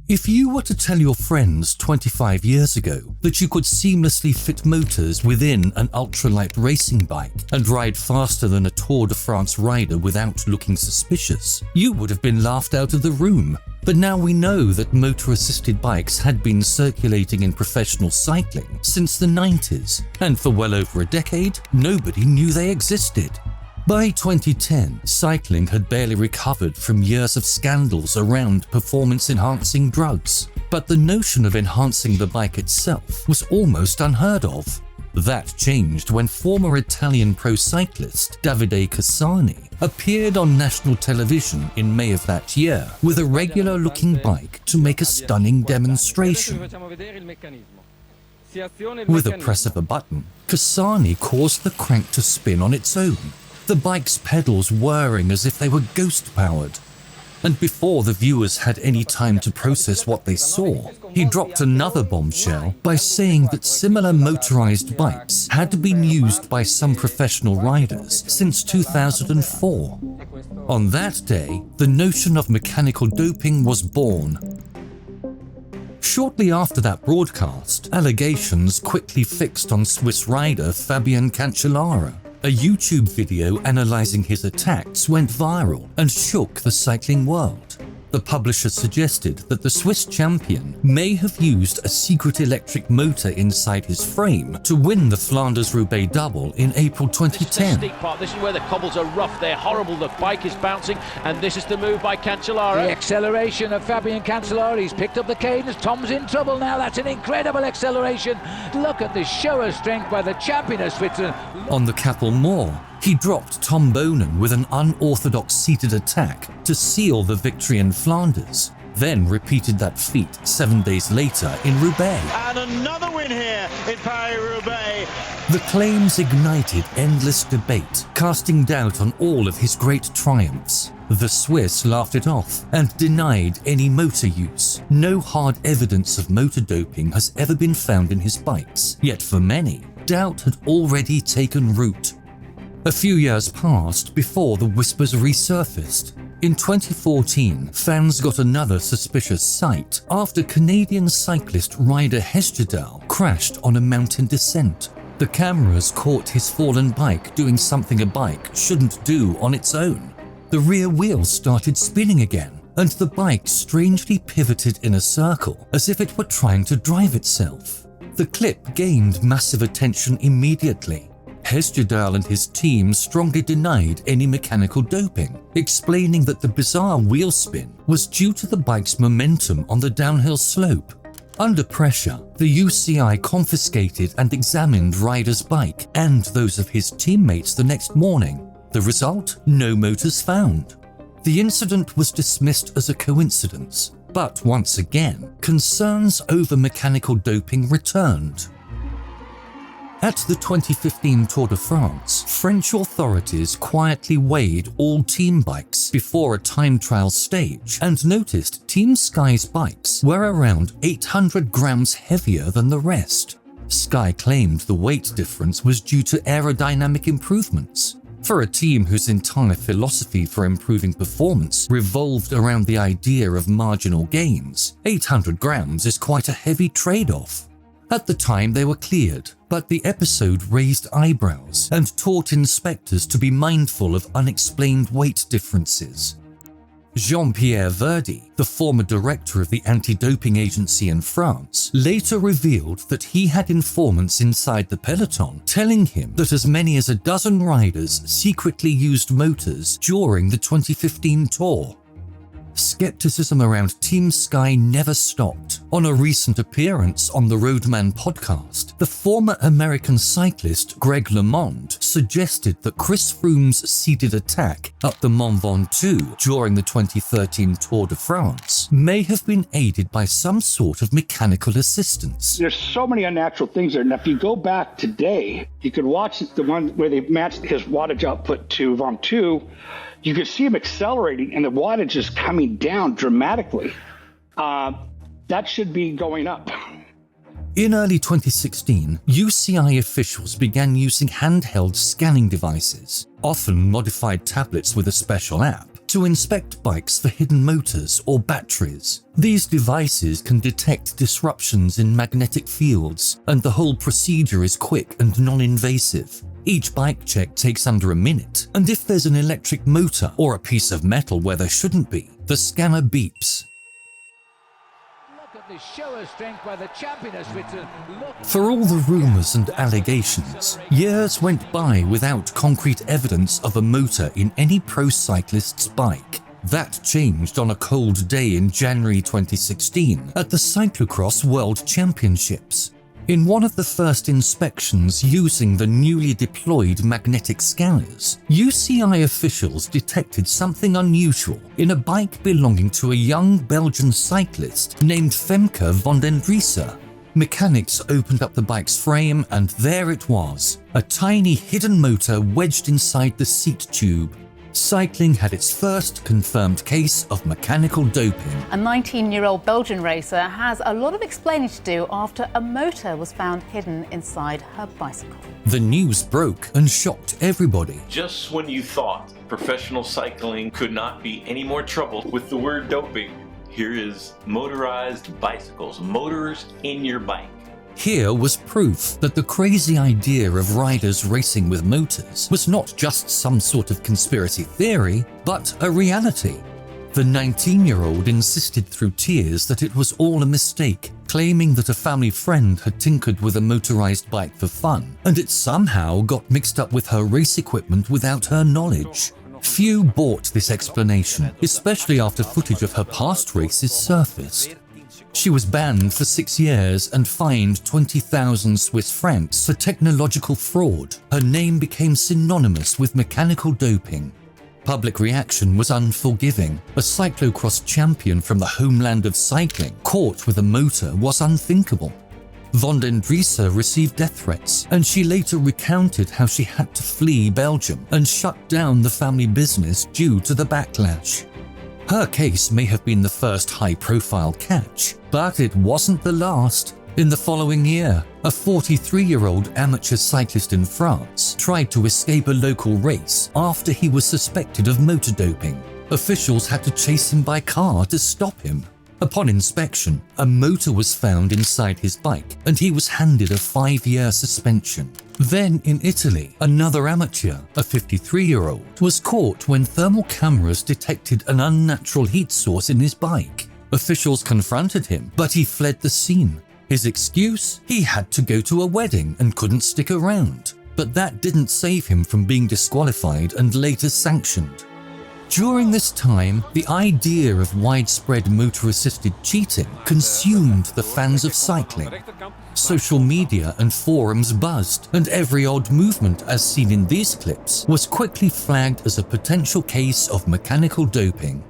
If you were to tell your friends 25 years ago that you could seamlessly fit motors within an ultralight racing bike and ride faster than a Tour de France rider without looking suspicious, you would have been laughed out of the room. But now we know that motor-assisted bikes had been circulating in professional cycling since the 90s, and for well over a decade, nobody knew they existed. By 2010, cycling had barely recovered from years of scandals around performance-enhancing drugs, but the notion of enhancing the bike itself was almost unheard of. That changed when former Italian pro cyclist Davide Cassani appeared on national television in May of that year with a regular-looking bike to make a stunning demonstration. With a press of a button, Cassani caused the crank to spin on its own, the bike's pedals whirring as if they were ghost-powered. And before the viewers had any time to process what they saw, he dropped another bombshell by saying that similar motorized bikes had been used by some professional riders since 2004. On that day, the notion of mechanical doping was born. Shortly after that broadcast, allegations quickly fixed on Swiss rider Fabian Cancellara. A YouTube video analysing his attacks went viral and shook the cycling world. The publisher suggested that the Swiss champion may have used a secret electric motor inside his frame to win the Flanders-Roubaix double in April 2010. This is where the cobbles are rough, they're horrible, the bike is bouncing, and this is the move by Cancellara. The acceleration of Fabian Cancellara, he's picked up the cadence, Tom's in trouble now, that's an incredible acceleration. Look at the show of strength by the champion of Switzerland. On the Capel Moor, he dropped Tom Bonen with an unorthodox seated attack to seal the victory in Flanders, then repeated that feat 7 days later in Roubaix. And another win here in Paris-Roubaix. The claims ignited endless debate, casting doubt on all of his great triumphs. The Swiss laughed it off and denied any motor use. No hard evidence of motor doping has ever been found in his bikes, yet for many, doubt had already taken root. A few years passed before the whispers resurfaced. In 2014, fans got another suspicious sight after Canadian cyclist Ryder Hesjedal crashed on a mountain descent. The cameras caught his fallen bike doing something a bike shouldn't do on its own. The rear wheel started spinning again, and the bike strangely pivoted in a circle as if it were trying to drive itself. The clip gained massive attention immediately. Hesjedal and his team strongly denied any mechanical doping, explaining that the bizarre wheel spin was due to the bike's momentum on the downhill slope. Under pressure, the UCI confiscated and examined Ryder's bike and those of his teammates the next morning. The result? No motors found. The incident was dismissed as a coincidence, but once again, concerns over mechanical doping returned. At the 2015 Tour de France, French authorities quietly weighed all team bikes before a time trial stage and noticed Team Sky's bikes were around 800 grams heavier than the rest. Sky claimed the weight difference was due to aerodynamic improvements. For a team whose entire philosophy for improving performance revolved around the idea of marginal gains, 800 grams is quite a heavy trade-off. At the time they were cleared, but the episode raised eyebrows and taught inspectors to be mindful of unexplained weight differences. Jean-Pierre Verdi, the former director of the anti-doping agency in France, later revealed that he had informants inside the peloton telling him that as many as a dozen riders secretly used motors during the 2015 Tour. Skepticism around Team Sky never stopped. On a recent appearance on the Roadman podcast, the former American cyclist Greg LeMond suggested that Chris Froome's seated attack up the Mont Ventoux during the 2013 Tour de France may have been aided by some sort of mechanical assistance. There's so many unnatural things there, and if you go back today, you could watch the one where they matched his wattage output to Ventoux. You could see him accelerating and the wattage is coming down dramatically. That should be going up. In early 2016, UCI officials began using handheld scanning devices, often modified tablets with a special app, to inspect bikes for hidden motors or batteries. These devices can detect disruptions in magnetic fields, and the whole procedure is quick and non-invasive. Each bike check takes under a minute, and if there's an electric motor or a piece of metal where there shouldn't be, the scanner beeps. The show of strength by the champion of Switzerland. For all the rumours and allegations, years went by without concrete evidence of a motor in any pro cyclist's bike. That changed on a cold day in January 2016 at the Cyclocross World Championships. In one of the first inspections using the newly deployed magnetic scanners, UCI officials detected something unusual in a bike belonging to a young Belgian cyclist named Femke van den Driessen. Mechanics opened up the bike's frame and there it was, a tiny hidden motor wedged inside the seat tube. Cycling had its first confirmed case of mechanical doping. A 19-year-old Belgian racer has a lot of explaining to do after a motor was found hidden inside her bicycle. The news broke and shocked everybody. Just when you thought professional cycling could not be any more trouble with the word doping, here is motorized bicycles, motors in your bike. Here was proof that the crazy idea of riders racing with motors was not just some sort of conspiracy theory, but a reality. The 19-year-old insisted through tears that it was all a mistake, claiming that a family friend had tinkered with a motorized bike for fun, and it somehow got mixed up with her race equipment without her knowledge. Few bought this explanation, especially after footage of her past races surfaced. She was banned for 6 years and fined 20,000 Swiss francs for technological fraud. Her name became synonymous with mechanical doping. Public reaction was unforgiving. A cyclocross champion from the homeland of cycling caught with a motor was unthinkable. Van den Driessen received death threats, and she later recounted how she had to flee Belgium and shut down the family business due to the backlash. Her case may have been the first high-profile catch, but it wasn't the last. In the following year, a 43-year-old amateur cyclist in France tried to escape a local race after he was suspected of motor doping. Officials had to chase him by car to stop him. Upon inspection, a motor was found inside his bike and he was handed a 5-year suspension. Then in Italy, another amateur, a 53-year-old, was caught when thermal cameras detected an unnatural heat source in his bike. Officials confronted him, but he fled the scene. His excuse? He had to go to a wedding and couldn't stick around. But that didn't save him from being disqualified and later sanctioned. During this time, the idea of widespread motor-assisted cheating consumed the fans of cycling. Social media and forums buzzed, and every odd movement as seen in these clips was quickly flagged as a potential case of mechanical doping.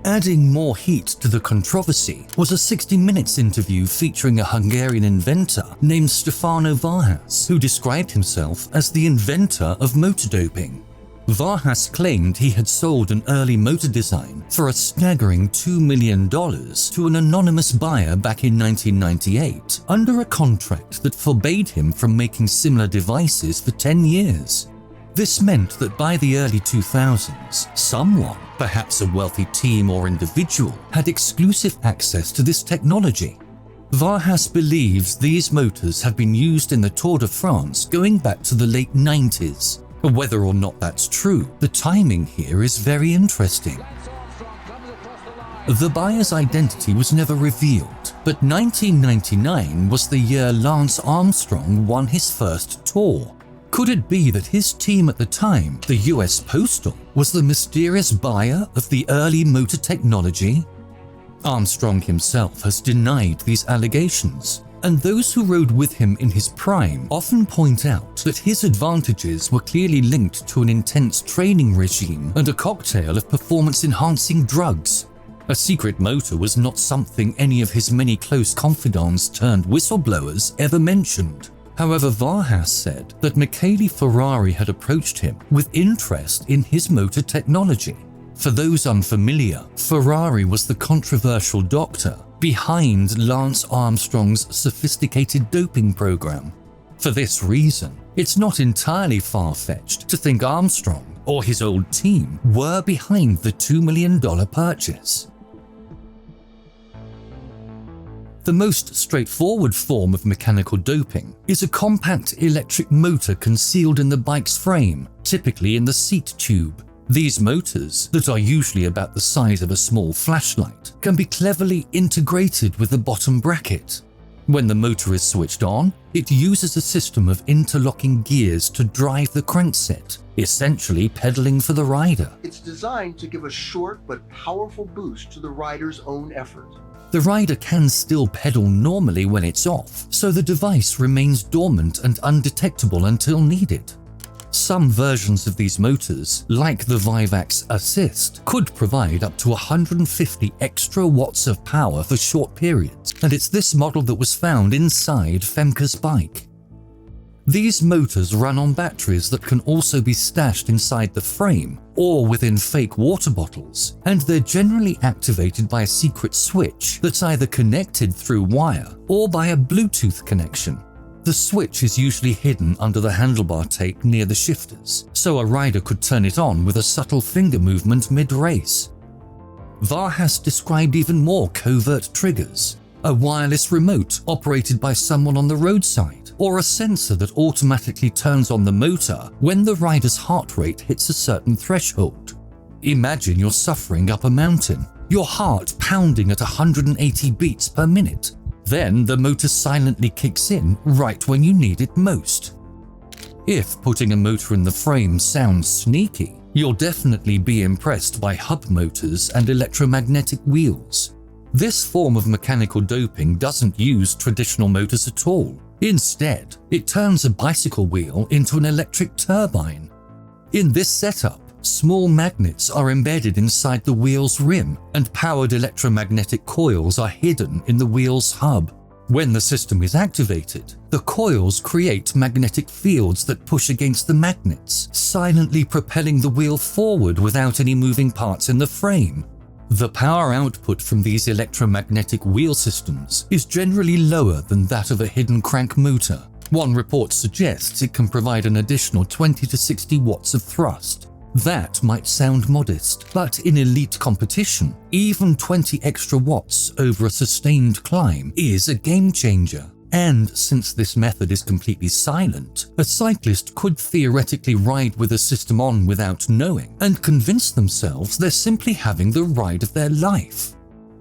Adding more heat to the controversy was a 60 Minutes interview featuring a Hungarian inventor named Stefano Vargas, who described himself as the inventor of motor doping. Vargas claimed he had sold an early motor design for a staggering $2 million to an anonymous buyer back in 1998 under a contract that forbade him from making similar devices for 10 years. This meant that by the early 2000s, someone, perhaps a wealthy team or individual, had exclusive access to this technology. Vargas believes these motors have been used in the Tour de France going back to the late 90s. Whether or not that's true, the timing here is very interesting. The buyer's identity was never revealed, but 1999 was the year Lance Armstrong won his first Tour. Could it be that his team at the time, the US Postal, was the mysterious buyer of the early motor technology? Armstrong himself has denied these allegations, and those who rode with him in his prime often point out that his advantages were clearly linked to an intense training regime and a cocktail of performance-enhancing drugs. A secret motor was not something any of his many close confidants turned whistleblowers ever mentioned. However, Vargas said that Michele Ferrari had approached him with interest in his motor technology. For those unfamiliar, Ferrari was the controversial doctor behind Lance Armstrong's sophisticated doping program. For this reason, it's not entirely far-fetched to think Armstrong, or his old team were behind the $2 million purchase. The most straightforward form of mechanical doping is a compact electric motor concealed in the bike's frame, typically in the seat tube. These motors, that are usually about the size of a small flashlight, can be cleverly integrated with the bottom bracket. When the motor is switched on, it uses a system of interlocking gears to drive the crankset, essentially pedaling for the rider. It's designed to give a short but powerful boost to the rider's own effort. The rider can still pedal normally when it's off, so the device remains dormant and undetectable until needed. Some versions of these motors, like the Vivax Assist, could provide up to 150 extra watts of power for short periods, and it's this model that was found inside Femke's bike. These motors run on batteries that can also be stashed inside the frame or within fake water bottles, and they're generally activated by a secret switch that's either connected through wire or by a Bluetooth connection. The switch is usually hidden under the handlebar tape near the shifters, so a rider could turn it on with a subtle finger movement mid-race. VAR has described even more covert triggers: a wireless remote operated by someone on the roadside, or a sensor that automatically turns on the motor when the rider's heart rate hits a certain threshold. Imagine you're suffering up a mountain, your heart pounding at 180 beats per minute. Then the motor silently kicks in right when you need it most. If putting a motor in the frame sounds sneaky, you'll definitely be impressed by hub motors and electromagnetic wheels. This form of mechanical doping doesn't use traditional motors at all. Instead, it turns a bicycle wheel into an electric turbine. In this setup, small magnets are embedded inside the wheel's rim, and powered electromagnetic coils are hidden in the wheel's hub. When the system is activated, the coils create magnetic fields that push against the magnets, silently propelling the wheel forward without any moving parts in the frame. The power output from these electromagnetic wheel systems is generally lower than that of a hidden crank motor. One report suggests it can provide an additional 20 to 60 watts of thrust. That might sound modest, but in elite competition, even 20 extra watts over a sustained climb is a game changer. And since this method is completely silent, a cyclist could theoretically ride with the system on without knowing and convince themselves they're simply having the ride of their life.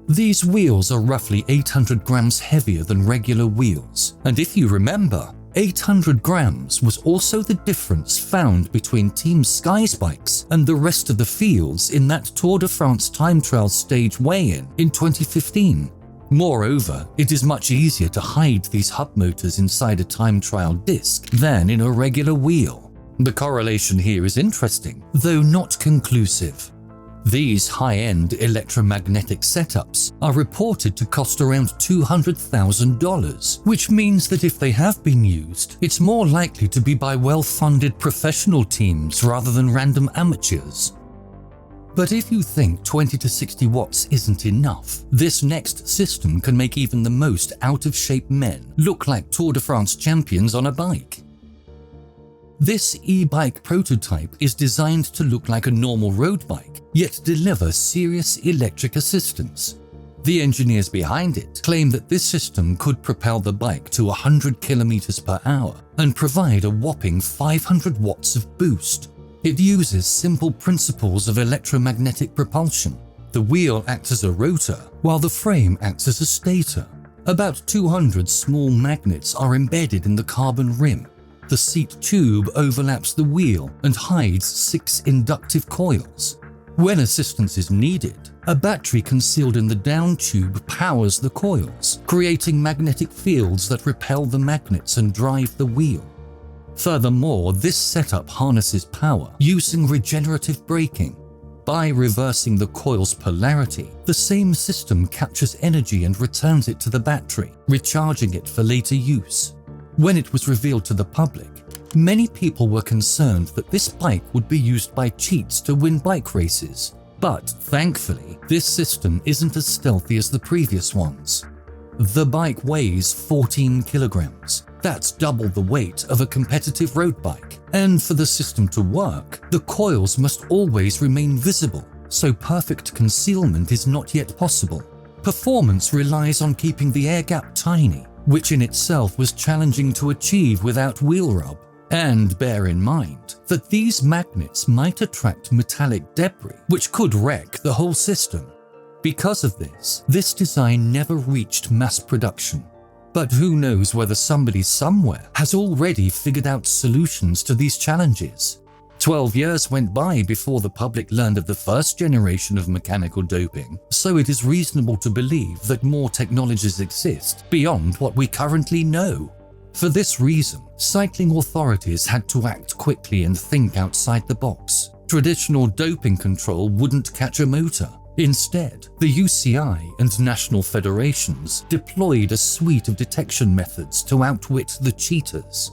These wheels are roughly 800 grams heavier than regular wheels, and if you remember, 800 grams was also the difference found between Team Sky's bikes and the rest of the fields in that Tour de France time trial stage weigh-in in 2015. Moreover, it is much easier to hide these hub motors inside a time trial disc than in a regular wheel. The correlation here is interesting, though not conclusive. These high-end electromagnetic setups are reported to cost around $200,000, which means that if they have been used, it's more likely to be by well-funded professional teams rather than random amateurs. But if you think 20 to 60 watts isn't enough, this next system can make even the most out-of-shape men look like Tour de France champions on a bike. This e-bike prototype is designed to look like a normal road bike, yet deliver serious electric assistance. The engineers behind it claim that this system could propel the bike to 100 kilometers per hour and provide a whopping 500 watts of boost. It uses simple principles of electromagnetic propulsion. The wheel acts as a rotor, while the frame acts as a stator. About 200 small magnets are embedded in the carbon rim. The seat tube overlaps the wheel and hides 6 inductive coils. When assistance is needed, a battery concealed in the down tube powers the coils, creating magnetic fields that repel the magnets and drive the wheel. Furthermore, this setup harnesses power using regenerative braking. By reversing the coil's polarity, the same system captures energy and returns it to the battery, recharging it for later use. When it was revealed to the public, many people were concerned that this bike would be used by cheats to win bike races. But thankfully, this system isn't as stealthy as the previous ones. The bike weighs 14 kilograms, That's double the weight of a competitive road bike. And for the system to work, the coils must always remain visible, so perfect concealment is not yet possible. Performance relies on keeping the air gap tiny, which in itself was challenging to achieve without wheel rub. And bear in mind that these magnets might attract metallic debris, which could wreck the whole system. Because of this design never reached mass production. But who knows whether somebody somewhere has already figured out solutions to these challenges. 12 years went by before the public learned of the first generation of mechanical doping, so it is reasonable to believe that more technologies exist beyond what we currently know. For this reason, cycling authorities had to act quickly and think outside the box. Traditional doping control wouldn't catch a motor. Instead, the UCI and national federations deployed a suite of detection methods to outwit the cheaters.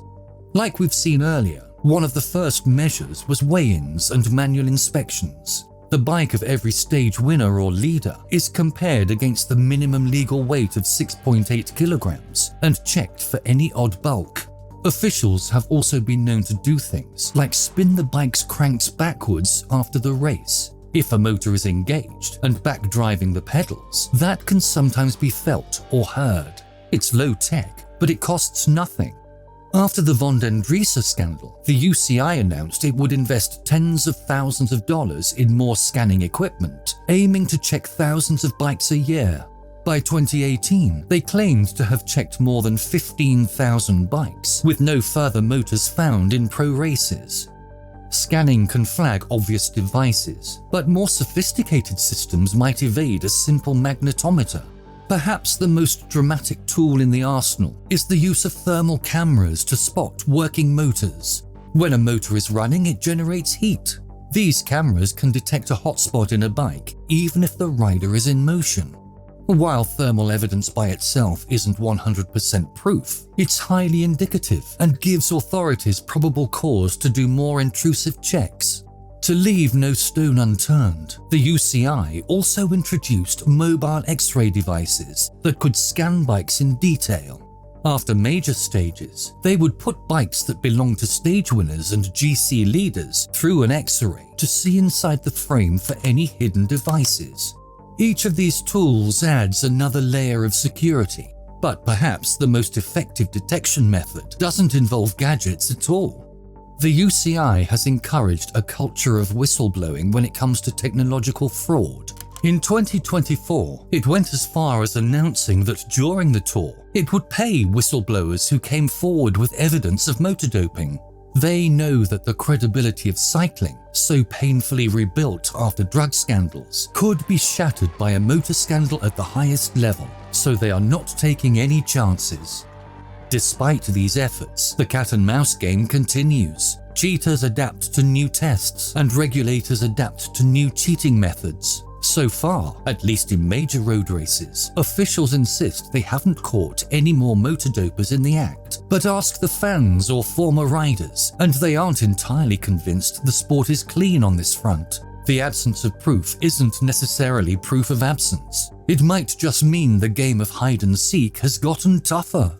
Like we've seen earlier, one of the first measures was weigh-ins and manual inspections. The bike of every stage winner or leader is compared against the minimum legal weight of 6.8 kilograms and checked for any odd bulk. Officials have also been known to do things like spin the bike's cranks backwards after the race. If a motor is engaged and back driving the pedals, that can sometimes be felt or heard. It's low tech, but it costs nothing. After the Von den Driessen scandal, the UCI announced it would invest tens of thousands of dollars in more scanning equipment, aiming to check thousands of bikes a year. By 2018, they claimed to have checked more than 15,000 bikes, with no further motors found in pro races. Scanning can flag obvious devices, but more sophisticated systems might evade a simple magnetometer. Perhaps the most dramatic tool in the arsenal is the use of thermal cameras to spot working motors. When a motor is running, it generates heat. These cameras can detect a hotspot in a bike, even if the rider is in motion. While thermal evidence by itself isn't 100% proof, it's highly indicative and gives authorities probable cause to do more intrusive checks. To leave no stone unturned, the UCI also introduced mobile X-ray devices that could scan bikes in detail. After major stages, they would put bikes that belonged to stage winners and GC leaders through an X-ray to see inside the frame for any hidden devices. Each of these tools adds another layer of security, but perhaps the most effective detection method doesn't involve gadgets at all. The UCI has encouraged a culture of whistleblowing when it comes to technological fraud. In 2024, it went as far as announcing that during the tour, it would pay whistleblowers who came forward with evidence of motor doping. They know that the credibility of cycling, so painfully rebuilt after drug scandals, could be shattered by a motor scandal at the highest level, so they are not taking any chances. Despite these efforts, the cat-and-mouse game continues. Cheaters adapt to new tests, and regulators adapt to new cheating methods. So far, at least in major road races, officials insist they haven't caught any more motor dopers in the act, but ask the fans or former riders, and they aren't entirely convinced the sport is clean on this front. The absence of proof isn't necessarily proof of absence. It might just mean the game of hide and seek has gotten tougher.